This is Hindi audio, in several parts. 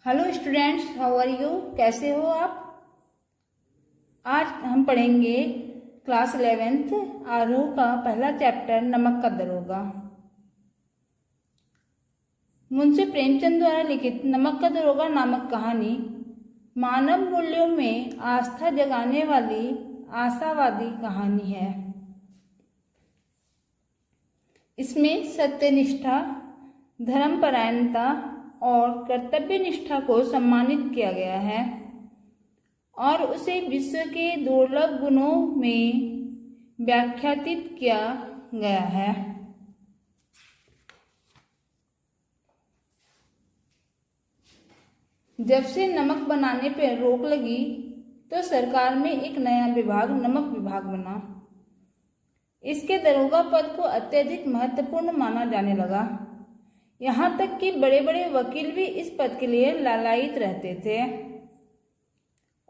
Hello students, how are you? कैसे हो आप? आज हम पढ़ेंगे क्लास 11th आरोह का पहला चैप्टर नमक का दरोगा। मुंशी प्रेमचंद द्वारा लिखित नमक का दरोगा नामक कहानी मानव मूल्यों में आस्था जगाने वाली आशावादी कहानी है। इसमें सत्यनिष्ठा, धर्मपरायणता और कर्तव्य निष्ठा को सम्मानित किया गया है और उसे विश्व के दुर्लभ गुणों में व्याख्यातित किया गया है। जब से नमक बनाने पर रोक लगी तो सरकार में एक नया विभाग नमक विभाग बना। इसके दरोगा पद को अत्यधिक महत्वपूर्ण माना जाने लगा। यहाँ तक कि बड़े बड़े वकील भी इस पद के लिए लालायित रहते थे।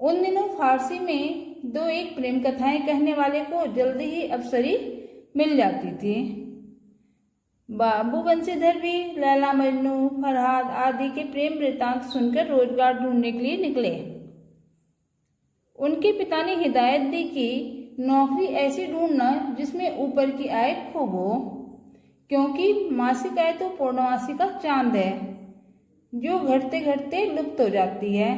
उन दिनों फारसी में दो एक प्रेम कथाएं कहने वाले को जल्दी ही अफसरी मिल जाती थी। बाबू बंसीधर भी लैला मजनू, फरहाद आदि के प्रेम वृत्तांत सुनकर रोजगार ढूंढने के लिए निकले। उनके पिता ने हिदायत दी कि नौकरी ऐसी ढूंढना जिसमें ऊपर की आय खूब हो, क्योंकि मासिक आय तो पूर्णमासी का चांद है जो घटते घटते लुप्त हो जाती है,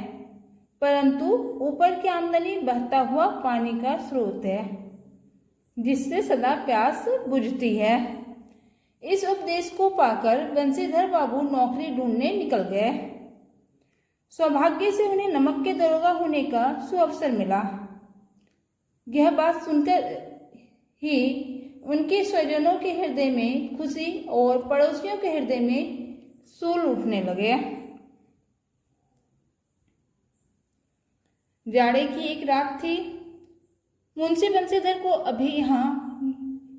परंतु ऊपर की आमदनी बहता हुआ पानी का स्रोत है जिससे सदा प्यास बुझती है। इस उपदेश को पाकर बंसीधर बाबू नौकरी ढूंढने निकल गए। सौभाग्य से उन्हें नमक के दरोगा होने का सुअवसर मिला। यह बात सुनकर ही उनके स्वजनों के हृदय में खुशी और पड़ोसियों के हृदय में सूल उठने लगे। जाड़े की एक रात थी। मुंशी बंसीधर को अभी यहाँ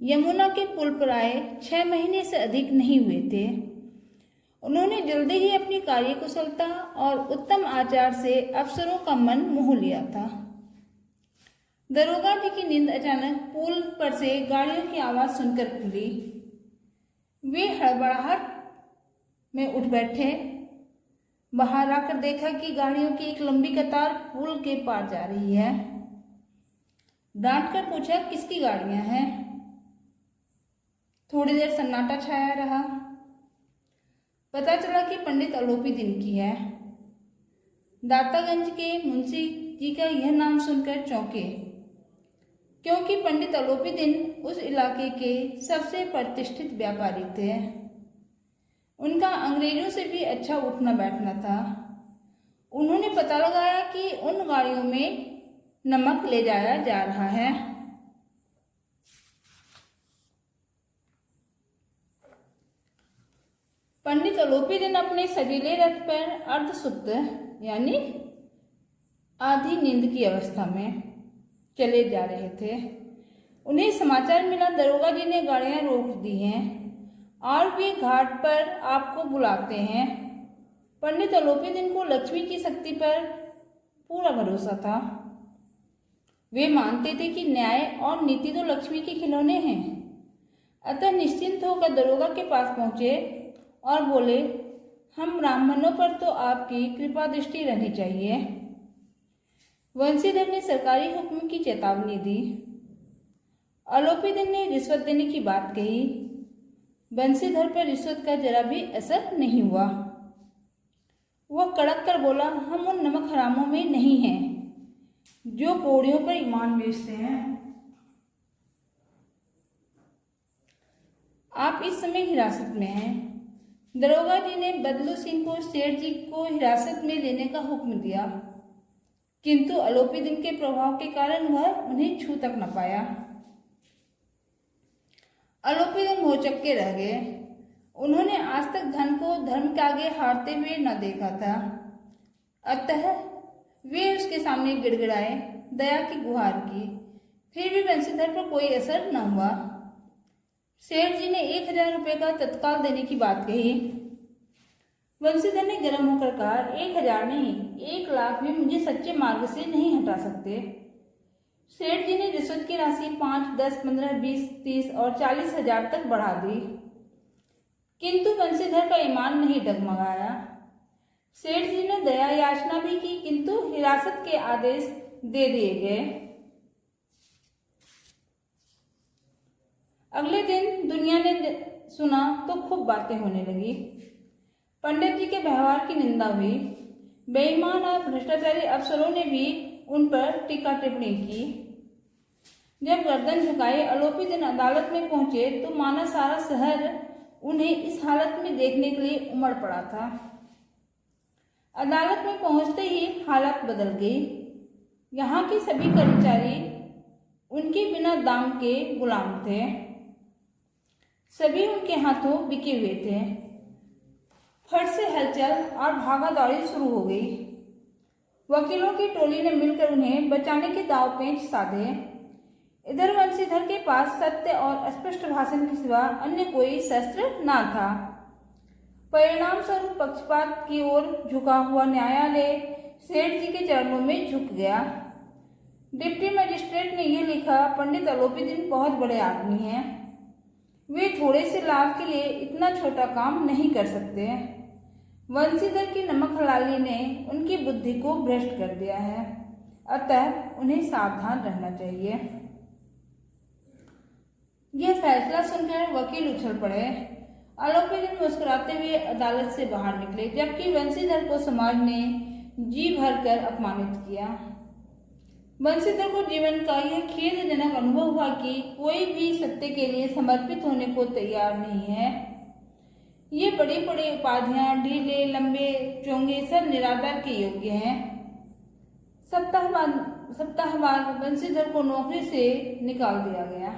यमुना के पुल पर आए 6 महीने से अधिक नहीं हुए थे। उन्होंने जल्दी ही अपनी कार्यकुशलता और उत्तम आचार से अफसरों का मन मोह लिया था। दरोगा जी की नींद अचानक पुल पर से गाड़ियों की आवाज सुनकर खुली। वे हड़बड़ाहट में उठ बैठे। बाहर आकर देखा कि गाड़ियों की एक लंबी कतार पुल के पार जा रही है। डांट कर पूछा, किसकी गाड़ियां हैं? थोड़ी देर सन्नाटा छाया रहा। पता चला कि पंडित अलोपी दिन की है। दातागंज के मुंशी जी का यह नाम सुनकर चौंके, क्योंकि पंडित अलोपी दिन उस इलाके के सबसे प्रतिष्ठित व्यापारी थे। उनका अंग्रेजों से भी अच्छा उठना बैठना था। उन्होंने पता लगाया कि उन गाड़ियों में नमक ले जाया जा रहा है। पंडित अलोपी दिन अपने सजीले रथ पर अर्धसुप्त यानी आधी नींद की अवस्था में चले जा रहे थे। उन्हें समाचार मिला, दरोगा जी ने गाड़ियां रोक दी हैं और वे घाट पर आपको बुलाते हैं। पंडित अलोपी दिन को लक्ष्मी की शक्ति पर पूरा भरोसा था। वे मानते थे कि न्याय और नीति तो लक्ष्मी के खिलौने हैं। अतः निश्चिंत होकर दरोगा के पास पहुंचे और बोले, हम ब्राह्मणों पर तो आपकी कृपा दृष्टि रहनी चाहिए। बंसीधर ने सरकारी हुक्म की चेतावनी दी। अलोपी दिन ने रिश्वत देने की बात कही। बंसीधर पर रिश्वत का जरा भी असर नहीं हुआ। वह कड़क कर बोला, हम उन नमक हरामों में नहीं हैं जो कौड़ियों पर ईमान बेचते हैं। आप इस समय हिरासत में हैं। दरोगा जी ने बदलू सिंह को सेठ जी को हिरासत में लेने का हुक्म दिया, किंतु अलोपी दिन के प्रभाव के कारण वह उन्हें छू तक न पाया। अलोपी दिन भौचक्के रह गए। उन्होंने आज तक धन को धर्म के आगे हारते हुए न देखा था। अतः वे उसके सामने गिड़गिड़ाए, दया की गुहार की, फिर भी बंसीधर पर कोई असर न हुआ। सेठ जी ने 1000 रुपये का तत्काल देने की बात कही। बंसीधर ने गर्म होकर कहा, 1000 नहीं, 1 लाख भी मुझे सच्चे मार्ग से नहीं हटा सकते। सेठ जी ने रिश्वत की राशि 5, 10, 15, 20, 30 और 40,000 तक बढ़ा दी, किंतु बंसीधर का ईमान नहीं डगमगाया। सेठ जी ने दया याचना भी की, किंतु हिरासत के आदेश दे दिए गए। अगले दिन दुनिया ने सुना तो खूब बातें होने लगी। पंडित जी के व्यवहार की निंदा हुई। बेईमान और भ्रष्टाचारी अफसरों ने भी उन पर टीका टिप्पणी की। जब गर्दन झुकाए आरोपी दिन अदालत में पहुंचे तो माना सारा शहर उन्हें इस हालत में देखने के लिए उमड़ पड़ा था। अदालत में पहुंचते ही हालत बदल गई। यहाँ के सभी कर्मचारी उनके बिना दाम के गुलाम थे। सभी उनके हाथों बिके हुए थे। फट से हलचल और भागा दौड़ी शुरू हो गई। वकीलों की टोली ने मिलकर उन्हें बचाने के दाव पेंच साधे। इधर वंशीधर के पास सत्य और स्पष्ट भाषण के सिवा अन्य कोई शस्त्र न था। परिणाम स्वरूप पक्षपात की ओर झुका हुआ न्यायालय सेठ जी के चरणों में झुक गया। डिप्टी मजिस्ट्रेट ने यह लिखा, पंडित आरोपी बहुत बड़े आदमी हैं। वे थोड़े से लाभ के लिए इतना छोटा काम नहीं कर सकते। वंशीधर की नमक हलाली ने उनकी बुद्धि को भ्रष्ट कर दिया है, अतः उन्हें सावधान रहना चाहिए। यह फैसला सुनकर वकील उछल पड़े। आरोपी दिन मुस्कुराते हुए अदालत से बाहर निकले, जबकि वंशीधर को समाज ने जी भरकर अपमानित किया। वंशीधर को जीवन का यह खेदजनक अनुभव हुआ कि कोई भी सत्य के लिए समर्पित होने को तैयार नहीं है। ये बड़ी बड़ी उपाधियां, ढीले लंबे चोंगे सब निरादर के योग्य हैं। सप्ताह बाद वंशीधर को नौकरी से निकाल दिया गया।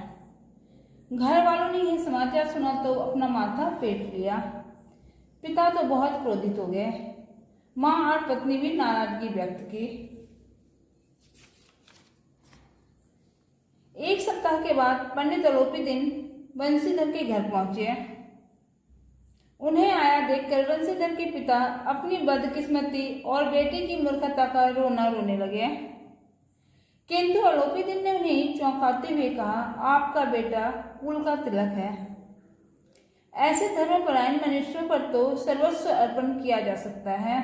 घर वालों ने यह समाचार सुना तो अपना माथा पेट लिया। पिता तो बहुत क्रोधित हो गए। माँ और पत्नी भी नाराजगी व्यक्त की। एक सप्ताह के बाद पंडित आरोपी दिन वंशीधर के घर पहुंचे। उन्हें आया देखकर वंशीधर के पिता अपनी बदकिस्मती और बेटी की मूर्खता का रोना रोने लगे। किंतु आरोपी दिन ने उन्हें चौंकाते हुए कहा, आपका बेटा कुल का तिलक है। ऐसे धर्मपरायण मनुष्यों पर तो सर्वस्व अर्पण किया जा सकता है।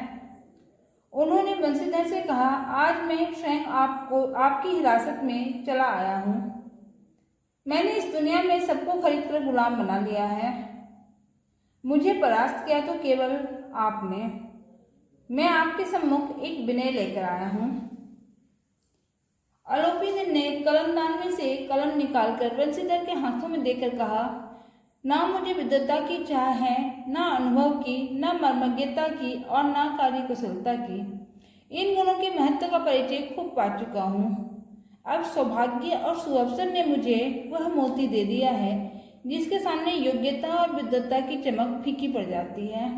उन्होंने वंशीधर से कहा, आज मैं स्वयं आपकी हिरासत में चला आया हूँ। मैंने इस दुनिया में सबको खरीदकर गुलाम बना लिया है। मुझे परास्त किया तो केवल आपने। मैं आपके सम्मुख एक विनय लेकर आया हूँ। आरोपी ने कलमदान में से कलम निकालकर वंशीधर के हाथों में देकर कहा, ना मुझे विद्वता की चाह है, ना अनुभव की, ना मर्मज्ञता की और ना कार्यकुशलता की। इन गुणों के महत्व का परिचय खूब पा चुका हूँ। अब सौभाग्य और सुअवसर ने मुझे वह मोती दे दिया है जिसके सामने योग्यता और विद्वता की चमक फीकी पड़ जाती है।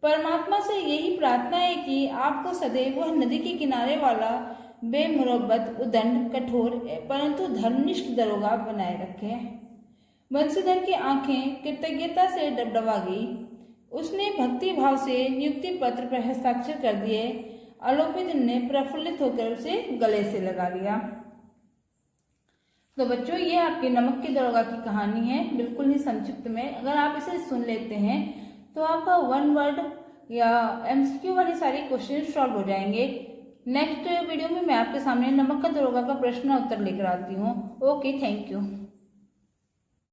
परमात्मा से यही प्रार्थना है कि आपको सदैव वह नदी के किनारे वाला बेमुरब्बत, उदंड, कठोर परंतु धर्मनिष्ठ दरोगा बनाए रखे। वंशीधर की आंखें कृतज्ञता से डबडबा गई। उसने भक्ति भाव से नियुक्ति पत्र पर हस्ताक्षर कर दिए। आरोपी दिन ने प्रफुल्लित होकर उसे गले से लगा लिया। तो बच्चों, ये आपके नमक की दरोगा की कहानी है, बिल्कुल ही संक्षिप्त में। अगर आप इसे सुन लेते हैं तो आपका वन वर्ड या एमसीक्यू वाली सारी क्वेश्चन सॉल्व हो जाएंगे। नेक्स्ट वीडियो में मैं आपके सामने नमक का दरोगा का प्रश्न उत्तर लेकर आती हूँ। Okay, thank you.